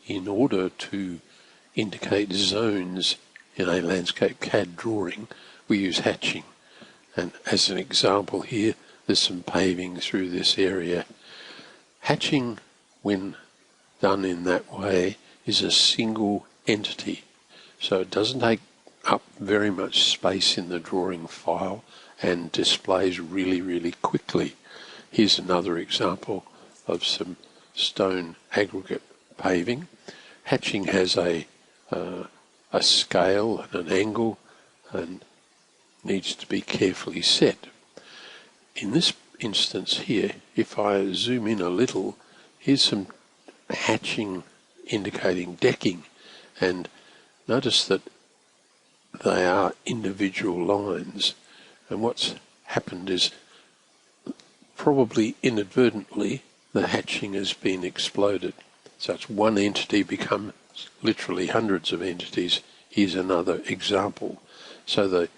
in order to indicate zones in a landscape CAD drawing, we use hatching. And as an example here, there's some paving through this area. Hatching, when done in that way, is a single entity. So it doesn't take up very much space in the drawing file and displays really, really quickly. Here's another example of some stone aggregate paving. Hatching has a scale and an angle and needs to be carefully set. In this instance here, if I zoom in a little, here's some hatching indicating decking, and notice that they are individual lines, and what's happened is probably inadvertently the hatching has been exploded. So it's one entity becomes literally hundreds of entities. Here's another example. So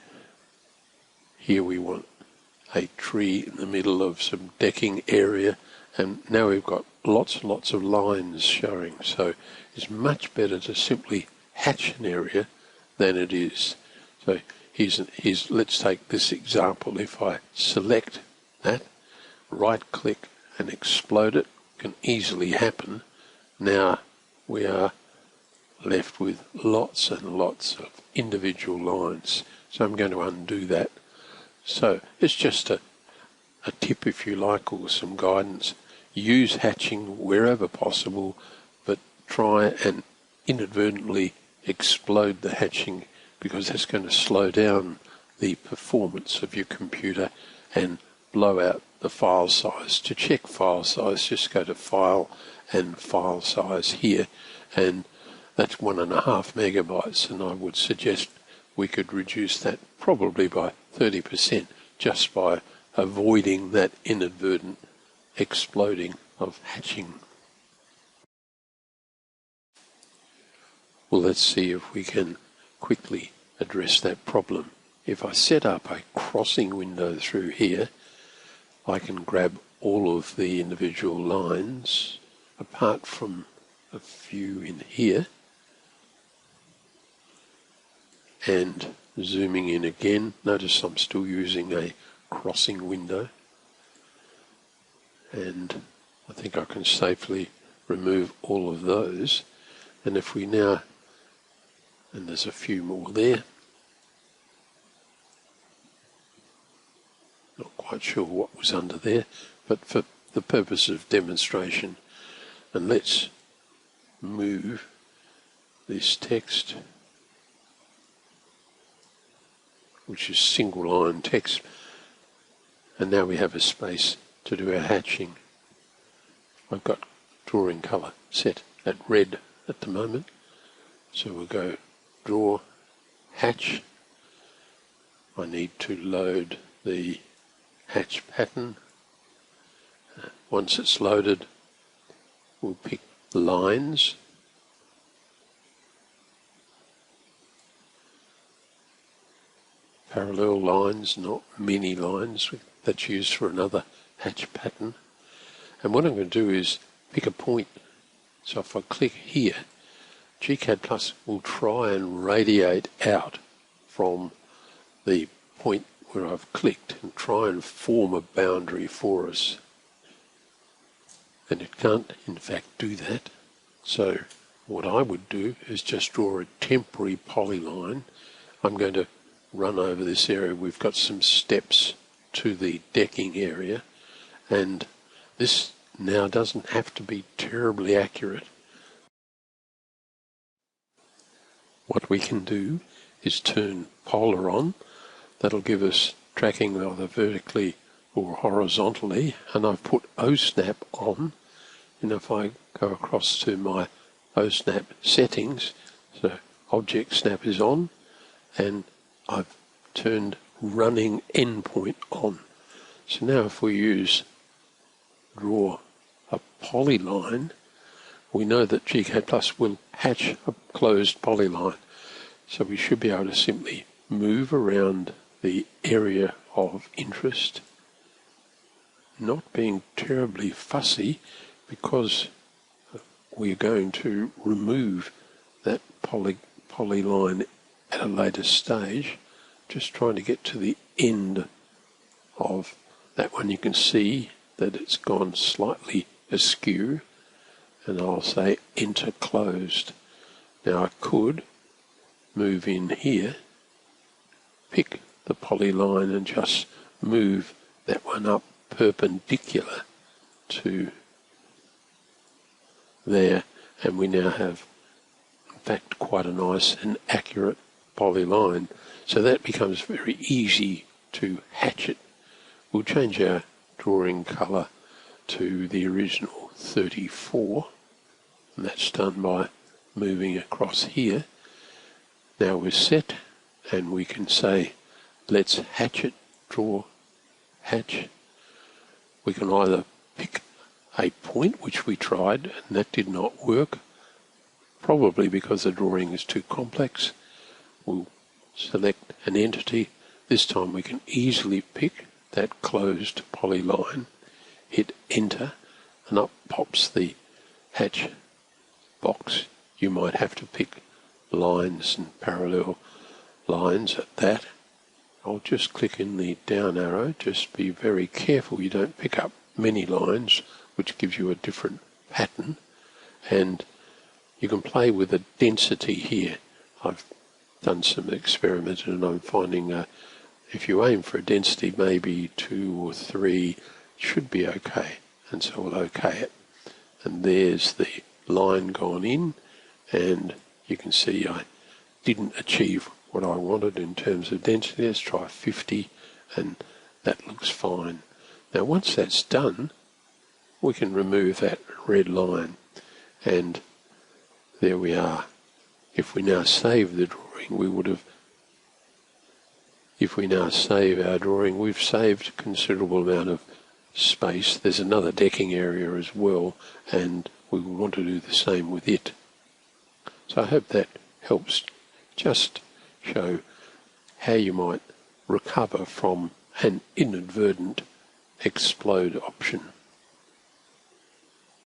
here we want a tree in the middle of some decking area, and now we've got lots and lots of lines showing. So it's much better to simply hatch an area than it is. So let's take this example. If I select that, right click and explode it, can easily happen. Now we are left with lots and lots of individual lines. So I'm going to undo that. So it's just a tip, if you like, or some guidance. Use hatching wherever possible, but try and inadvertently explode the hatching, because that's going to slow down the performance of your computer and blow out the file size. To check file size, just go to File and File Size here, and that's 1.5 megabytes, and I would suggest we could reduce that probably by 30% just by avoiding that inadvertent exploding of hatching. Well, let's see if we can quickly address that problem. If I set up a crossing window through here, I can grab all of the individual lines, apart from a few in here, and zooming in again. Notice I'm still using a crossing window, and I think I can safely remove all of those. And if we now, and there's a few more there, not quite sure what was under there, but for the purpose of demonstration, and let's move this text, which is single line text, and now we have a space to do our hatching. I've got drawing color set at red at the moment, so we'll go Draw, Hatch. I need to load the hatch pattern. Once it's loaded, we'll pick lines, parallel lines, not mini lines. That's used for another hatch pattern. And what I'm going to do is pick a point. So if I click here, GCAD Plus will try and radiate out from the point where I've clicked and try and form a boundary for us. And it can't, in fact, do that. So what I would do is just draw a temporary polyline. I'm going to run over this area. We've got some steps to the decking area, and this now doesn't have to be terribly accurate. What we can do is turn polar on. That'll give us tracking either vertically or horizontally, and I've put OSNAP on. And if I go across to my OSNAP settings, so Object Snap is on, and I've turned running endpoint on. So now if we draw a polyline, we know that GCAD Plus will hatch a closed polyline. So we should be able to simply move around the area of interest, not being terribly fussy, because we're going to remove that polyline at a later stage. Just trying to get to the end of that one. You can see that it's gone slightly askew, and I'll say enter closed. Now I could move in here, pick the polyline and just move that one up perpendicular to there, and we now have in fact quite a nice and accurate polyline. So that becomes very easy to hatch it. We'll change our drawing colour to the original 34, and that's done by moving across here. Now we're set, and we can say let's hatch it, draw, hatch. We can either pick a point, which we tried and that did not work, probably because the drawing is too complex. We'll select an entity. This time we can easily pick that closed polyline, hit enter, and up pops the hatch box. You might have to pick lines and parallel lines at that. I'll just click in the down arrow. Just be very careful you don't pick up many lines, which gives you a different pattern. And you can play with the density here. I've done some experiments and I'm finding if you aim for a density maybe 2 or 3, it should be okay. And so we'll okay it. And there's the line gone in, and you can see I didn't achieve what I wanted in terms of density. Let's try 50, and that looks fine. Now once that's done, we can remove that red line, and there we are. If we now save the drawing, if we now save our drawing, we've saved a considerable amount of space. There's another decking area as well, and we will want to do the same with it. So I hope that helps just show how you might recover from an inadvertent explode option.